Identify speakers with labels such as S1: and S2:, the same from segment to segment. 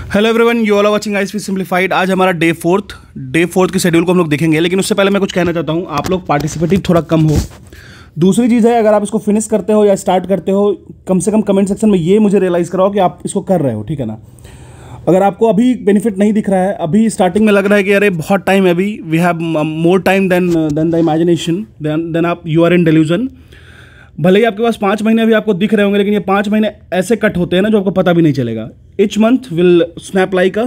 S1: Hello everyone, you all are watching ISP simplified. आज हमारा day fourth के schedule को हम लोग देखेंगे, लेकिन उससे पहले मैं कुछ कहना चाहता हूँ। आप लोग पार्टिसिपेटिव थोड़ा कम हो। दूसरी चीज़ है, अगर आप इसको फिनिश करते हो या स्टार्ट करते हो, कम से कम कमेंट सेक्शन में ये मुझे रियलाइज़ कराओ कि आप इसको कर रहे हो, ठीक है ना। अगर आपको अभी बेनिफिट नहीं दिख रहा है, अभी स्टार्टिंग में लग रहा है कि अरे बहुत टाइम है, अभी we have more time than the imagination, then आप यू आर इन डेल्यूजन। भले ही आपके पास 5 महीने अभी आपको दिख रहे होंगे, लेकिन ये 5 महीने ऐसे कट होते हैं ना जो आपको पता भी नहीं चलेगा। Each month will snap like a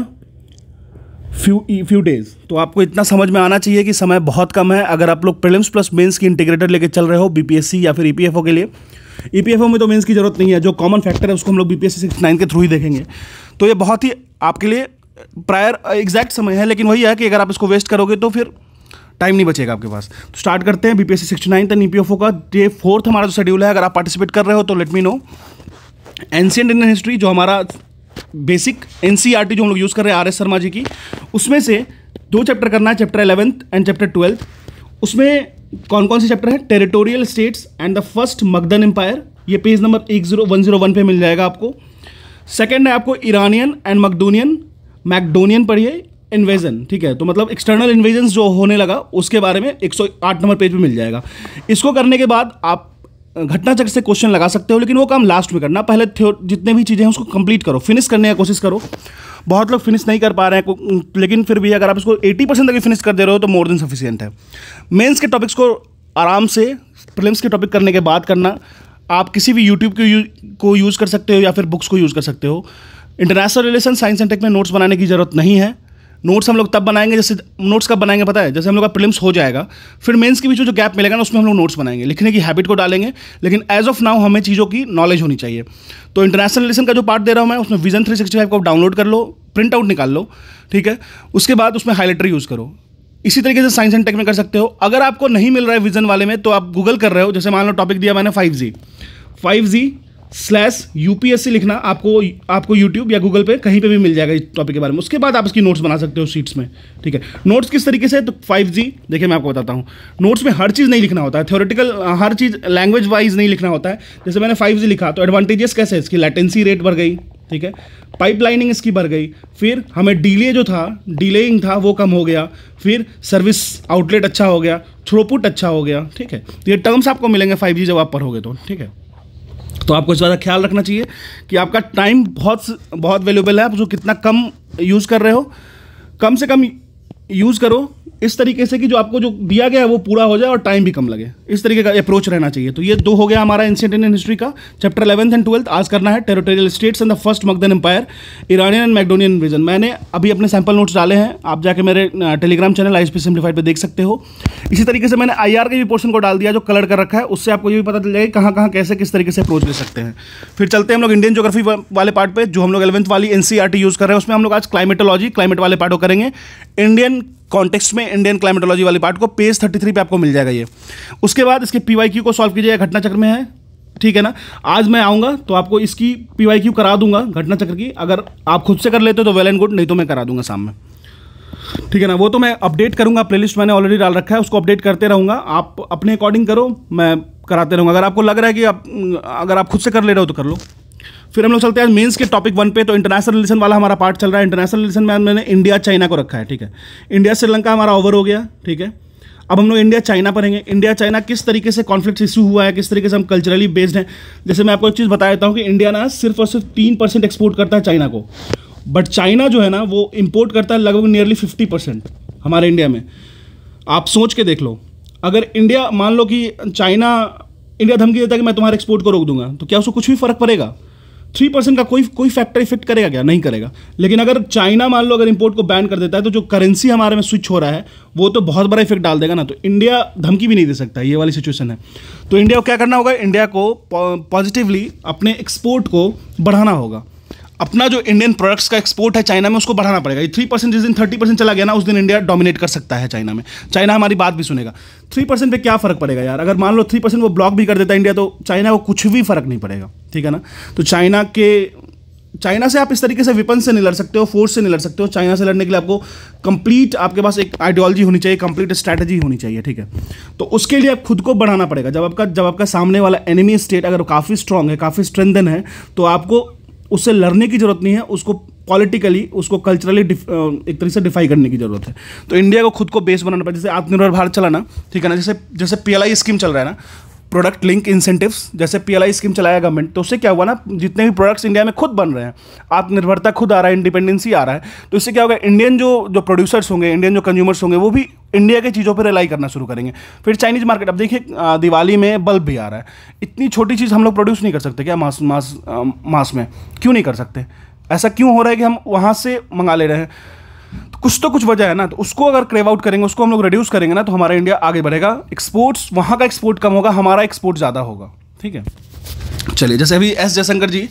S1: few days. तो आपको इतना समझ में आना चाहिए कि समय बहुत कम है। अगर आप लोग प्रीलिम्स प्लस मेंस की इंटीग्रेटेड लेके चल रहे हो बीपीएससी या फिर ईपीएफओ के लिए, ईपीएफओ में तो मेंस की जरूरत नहीं है, जो कॉमन फैक्टर है उसको हम लोग बीपीएससी 69 के थ्रू ही देखेंगे। तो ये बहुत ही आपके लिए प्रायर एग्जैक्ट समय है, लेकिन वही है कि अगर आप इसको वेस्ट करोगे तो फिर टाइम नहीं बचेगा आपके पास। तो स्टार्ट करते हैं बीपीएससी 69 एंड ईपीएफओ का डे 4 हमारा जो शेड्यूल है। अगर आप पार्टिसिपेट कर रहे हो तो let me know. Ancient Indian history, जो हमारा बेसिक एनसीईआरटी जो हम लोग यूज़ कर रहे हैं आर एस शर्मा जी की, उसमें से 2 चैप्टर करना है, chapter 11th and chapter 12th। उसमें कौन कौन से चैप्टर है? Territorial states and the first Magadhan empire, ये पेज नंबर 10101 पे मिल जाएगा आपको। सेकेंड है आपको ईरानियन एंड मैकडोनियन पढ़िए, इन्वेजन, ठीक है। तो मतलब एक्सटर्नल इन्वेजन जो होने लगा उसके बारे में 108 नंबर पेज पे मिल जाएगा। इसको करने के बाद आप घटना चक्र से क्वेश्चन लगा सकते हो, लेकिन वो काम लास्ट में करना। पहले जितने भी चीज़ें हैं उसको कंप्लीट करो, फिनिश करने की कोशिश करो। बहुत लोग फिनिश नहीं कर पा रहे हैं, लेकिन फिर भी अगर आप इसको 80% तक फिनिश कर दे रहे हो तो मोर देन सफिशिएंट है। मेंस के टॉपिक्स को आराम से प्रीलिम्स के टॉपिक करने के बाद करना। आप किसी भी यूट्यूब को यूज़ कर सकते हो या फिर बुक्स को यूज़ कर सकते हो। International relation, science and tech में नोट्स बनाने की जरूरत नहीं है। नोट्स हम लोग तब बनाएंगे, जैसे नोट्स कब बनाएंगे पता है? जैसे हम लोग का प्रीलिम्स हो जाएगा, फिर मेंस के बीच में जो गैप मिलेगा ना, उसमें हम लोग नोट्स बनाएंगे, लिखने की हैबिट को डालेंगे। लेकिन एज ऑफ नाउ हमें चीज़ों की नॉलेज होनी चाहिए। तो इंटरनेशनल रिलेशन का जो पार्ट दे रहा हूँ मैं, उसमें विजन 365 को डाउनलोड कर लो, प्रिंट आउट निकाल लो, ठीक है। उसके बाद उसमें हाईलाइटर यूज़ करो। इसी तरीके से साइंस एंड टेक में कर सकते हो। अगर आपको नहीं मिल रहा है विजन वाले में, तो आप गूगल कर रहे हो, जैसे मान लो टॉपिक दिया मैंने 5G/UPSC लिखना, आपको यूट्यूब या गूगल पे कहीं पे भी मिल जाएगा इस टॉपिक के बारे में। उसके बाद आप इसकी नोट्स बना सकते हो शीट्स में, ठीक है। नोट्स किस तरीके से? तो 5G देखिए, मैं आपको बताता हूँ। नोट्स में हर चीज़ नहीं लिखना होता है, थ्योरेटिकल हर चीज़ लैंग्वेज वाइज नहीं लिखना होता है। जैसे मैंने 5G लिखा तो एडवांटेजेस कैसे? इसकी लेटेंसी रेट बढ़ गई, ठीक है, पाइपलाइनिंग इसकी बढ़ गई, फिर हमें डिलेइंग था वो कम हो गया, फिर सर्विस आउटलेट अच्छा हो गया, थ्रूपुट अच्छा हो गया, ठीक है। तो ये टर्म्स आपको मिलेंगे 5G जब आप पढ़ोगे तो, ठीक है। तो आपको इस बात का ख्याल रखना चाहिए कि आपका टाइम बहुत वैल्यूबल है। आप जो कितना कम यूज़ कर रहे हो, कम से कम यूज़ करो इस तरीके से कि जो आपको जो दिया गया है वो पूरा हो जाए और टाइम भी कम लगे। इस तरीके का अप्रोच रहना चाहिए। तो ये 2 हो गया हमारा एंशिएंट इंडियन हिस्ट्री का। चैप्टर 11th एंड 12th आज करना है। Territorial states and the first Magadhan empire, Iranian and Macedonian invasion. मैंने अभी अपने सैम्पल नोट्स डाले हैं, आप जाके मेरे टेलीग्राम चैनल आईएसपी सिंप्लीफाइड पे देख सकते हो। इसी तरीके से मैंने IR के भी पोर्शन को डाल दिया जो कलर कर रखा है, उससे आपको ये भी पता चल जाएगा कहाँ कैसे किस तरीके से अप्रोच ले सकते हैं। फिर चलते हैं हम लोग इंडियन ज्योग्राफी वाले पार्ट पे, जो हम लोग 11th वाली एनसीईआरटी यूज़ कर रहे हैं। उसमें हम लोग आज क्लाइमेट वाले पार्ट को करेंगे। इंडियन कॉन्टेक्स्ट में इंडियन क्लाइमेटोलॉजी वाली पार्ट को पेज 33 पे आपको मिल जाएगा ये। उसके बाद इसके PYQ को सॉल्व कीजिएगा, घटना चक्र में है, ठीक है ना। आज मैं आऊँगा तो आपको इसकी PYQ करा दूंगा घटना चक्र की। अगर आप खुद से कर लेते हो तो वेल एंड गुड, नहीं तो मैं करा दूंगा शाम में, ठीक है ना। वो तो मैं अपडेट करूंगा, प्लेलिस्ट मैंने ऑलरेडी डाल रखा है, उसको अपडेट करते रहूँगा। आप अपने अकॉर्डिंग करो, मैं कराते रहूँगा। अगर आपको लग रहा है कि अगर आप खुद से कर ले रहे हो तो कर लो। फिर हम लोग चलते हैं मेंस के टॉपिक 1 पे। तो इंटरनेशनल रिलेशन वाला हमारा पार्ट चल रहा है। इंटरनेशनल रिलेशन में मैंने इंडिया चाइना को रखा है, ठीक है। इंडिया श्रीलंका हमारा ओवर हो गया, ठीक है। अब हम लोग इंडिया चाइना पढ़ेंगे। इंडिया चाइना किस तरीके से कॉन्फ्लिक्ट इशू हुआ है, किस तरीके से हम कल्चरली बेस्ड हैं। जैसे मैं आपको एक चीज़ बता देता हूँ कि इंडिया ना सिर्फ और सिर्फ 3% एक्सपोर्ट करता है चाइना को, बट चाइना जो है ना वो इम्पोर्ट करता है लगभग नियरली 50% हमारे इंडिया में। आप सोच के देख लो, अगर इंडिया मान लो कि इंडिया धमकी देता है कि मैं तुम्हारे एक्सपोर्ट को रोक दूंगा, तो क्या उसको कुछ भी फर्क पड़ेगा? 3% का कोई फैक्टर इफेक्ट करेगा क्या? नहीं करेगा। लेकिन अगर चाइना मान लो अगर इंपोर्ट को बैन कर देता है, तो जो करेंसी हमारे में स्विच हो रहा है वो तो बहुत बड़ा इफेक्ट डाल देगा ना। तो इंडिया धमकी भी नहीं दे सकता, ये वाली सिचुएशन है। तो इंडिया को क्या करना होगा? इंडिया को पॉजिटिवली अपने एक्सपोर्ट को बढ़ाना होगा। अपना जो इंडियन प्रोडक्ट्स का एक्सपोर्ट है चाइना में, उसको बढ़ाना पड़ेगा। ये 3% जिस दिन 30% चला गया ना, उस दिन इंडिया डोमिनेट कर सकता है चाइना में। चाइना हमारी बात भी सुनेगा। 3% पे क्या फ़र्क पड़ेगा यार? अगर मान लो 3% वो ब्लॉक भी कर देता है इंडिया, तो चाइना को कुछ भी फ़र्क नहीं पड़ेगा, ठीक है ना। तो चाइना से आप इस तरीके से विपन से नहीं लड़ सकते हो, फोर्स से नहीं लड़ सकते हो। चाइना से लड़ने के लिए आपको कंप्लीट, आपके पास एक आइडियोलॉजी होनी चाहिए, कंप्लीट स्ट्रैटेजी होनी चाहिए, ठीक है। तो उसके लिए आप खुद को बढ़ाना पड़ेगा। जब आपका सामने वाला एनिमी स्टेट अगर काफ़ी स्ट्रांग है, काफ़ी स्ट्रेंथन है, तो आपको उससे लड़ने की जरूरत नहीं है, उसको पॉलिटिकली उसको कल्चरली एक तरीके से डिफाई करने की जरूरत है। तो इंडिया को खुद को बेस बनाना पड़ेगा। जैसे आत्मनिर्भर भारत चला ना, ठीक है ना, जैसे जैसे PLI स्कीम चल रहा है ना, प्रोडक्ट लिंक इंसेंटिव्स, जैसे PLI स्कीम चलाया गवर्नमेंट, तो उससे क्या हुआ ना, जितने भी प्रोडक्ट्स इंडिया में खुद बन रहे हैं, आत्मनिर्भरता खुद आ रहा है, इंडिपेंडेंसी आ रहा है, तो इससे क्या होगा, इंडियन जो प्रोड्यूसर्स होंगे, इंडियन जो कंज्यूमर्स होंगे, वो भी इंडिया की चीज़ों पर रिलाई करना शुरू करेंगे। फिर चाइनीज मार्केट, अब देखिए दिवाली में बल्ब भी आ रहा है, इतनी छोटी चीज़ हम लोग प्रोड्यूस नहीं कर सकते क्या मास में? क्यों नहीं कर सकते? ऐसा क्यों हो रहा है कि हम वहाँ से मंगा ले रहे हैं? तो कुछ वजह है ना, तो उसको अगर क्रेव आउट करेंगे, उसको हम लोग रिड्यूस करेंगे ना, तो हमारा इंडिया आगे बढ़ेगा। एक्सपोर्ट्स, वहाँ का एक्सपोर्ट कम होगा, हमारा एक्सपोर्ट ज़्यादा होगा, ठीक है। चलिए, जैसे अभी S Jaishankar ji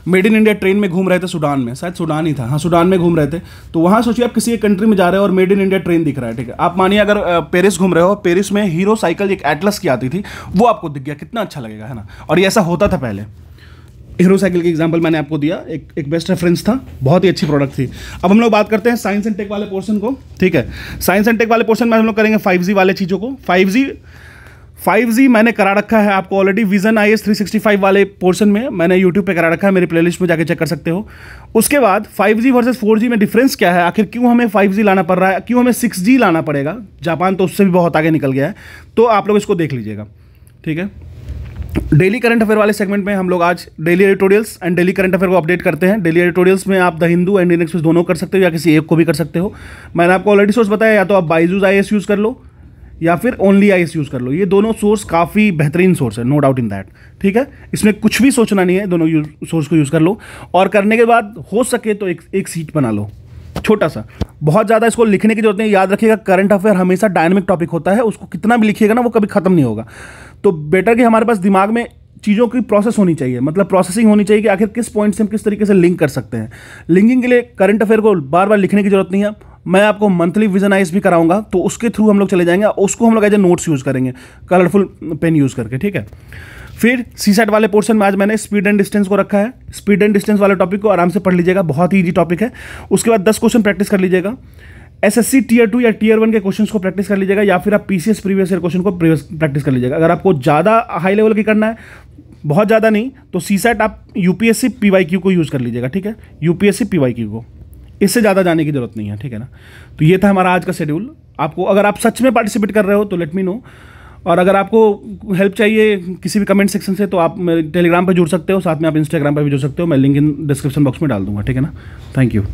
S1: made in India train में घूम रहे थे सूडान में, शायद सूडान ही था, हाँ सूडान में घूम रहे थे, तो वहाँ सोचिए आप किसी एक कंट्री में जा रहे हो और मेड इन इंडिया ट्रेन दिख रहा है, ठीक है। आप मानिए अगर पेरिस घूम रहे हो, पेरिस में हीरो साइकिल एक एटलस की आती थी, वो आपको दिख गया, कितना अच्छा लगेगा, है ना। और ये ऐसा होता था पहले। हीरो साइकिल की एग्जांपल मैंने आपको दिया, एक बेस्ट रेफरेंस था, बहुत ही अच्छी प्रोडक्ट थी। अब हम लोग बात करते हैं साइंस एंड टेक वाले पोर्शन को, ठीक है। साइंस एंड टेक वाले पोर्शन में हम लोग करेंगे 5G वाले चीज़ों को। 5G मैंने करा रखा है आपको ऑलरेडी, विजन IS 365 वाले पोर्शन में मैंने यूट्यूब पे करा रखा है, मेरी प्लेलिस्ट में जाके चेक कर सकते हो। उसके बाद 5G वर्सेस 4G में डिफरेंस क्या है, आखिर क्यों हमें 5G लाना पड़ रहा है, क्यों हमें 6G लाना पड़ेगा, जापान तो उससे भी बहुत आगे निकल गया है, तो आप लोग इसको देख लीजिएगा, ठीक है। डेली करंट अफेयर वाले सेगमेंट में हम लोग आज daily editorials and daily current affair को अपडेट करते हैं। डेली एडिटोरियल्स में आप the Hindu and Indian express दोनों कर सकते हो, या किसी एक को भी कर सकते हो। मैंने आपको ऑलरेडी सोर्स बताया, या तो आप बाइजूस IAS यूज़ कर लो या फिर ओनली IAS यूज़ कर लो। ये दोनों सोर्स काफ़ी बेहतरीन सोर्स है, नो डाउट इन दैट, ठीक है। इसमें कुछ भी सोचना नहीं है, दोनों सोर्स को यूज़ कर लो। और करने के बाद हो सके तो एक सीट बना लो, छोटा सा, बहुत ज़्यादा इसको लिखने की जरूरत नहीं। याद रखिएगा, करंट अफेयर हमेशा डायनामिक टॉपिक होता है, उसको कितना भी लिखिएगा ना वो कभी खत्म नहीं होगा। तो बेटर कि हमारे पास दिमाग में चीज़ों की प्रोसेस होनी चाहिए, मतलब प्रोसेसिंग होनी चाहिए कि आखिर किस पॉइंट से हम किस तरीके से लिंक कर सकते हैं। लिंकिंग के लिए करंट अफेयर को बार बार लिखने की जरूरत नहीं है। मैं आपको मंथली विजन IS भी कराऊंगा, तो उसके थ्रू हम लोग चले जाएंगे, उसको हम लोग एज ए नोट्स यूज़ करेंगे, कलरफुल पेन यूज़ करके, ठीक है। फिर CSAT वाले पोर्शन में आज मैंने स्पीड एंड डिस्टेंस को रखा है। स्पीड एंड डिस्टेंस वाले टॉपिक को आराम से पढ़ लीजिएगा, बहुत ही ईजी टॉपिक है। उसके बाद 10 क्वेश्चन प्रैक्टिस कर लीजिएगा। SSC Tier 2 या Tier 1 के क्वेश्चंस को प्रैक्टिस कर लीजिएगा, या फिर आप PCS प्रीवियस ईयर क्वेश्चन को प्रैक्टिस कर लीजिएगा। अगर आपको ज़्यादा हाई लेवल की करना है, बहुत ज़्यादा नहीं, तो CSAT आप UPSC PYQ को यूज़ कर लीजिएगा, ठीक है। UPSC PYQ को, इससे ज़्यादा जाने की जरूरत नहीं है, ठीक है ना। तो ये था हमारा आज का शेड्यूल। आपको अगर आप सच में पार्टिसिपेट कर रहे हो तो लेट मी नो, और अगर आपको हेल्प चाहिए किसी भी कमेंट सेक्शन से, तो आप मेरे टेलीग्राम पर जुड़ सकते हो, साथ में आप इंस्टाग्राम पर भी जुड़ सकते हो। मैं लिंक इन डिस्क्रिप्शन बॉक्स में डाल दूंगा, ठीक है ना। Thank you.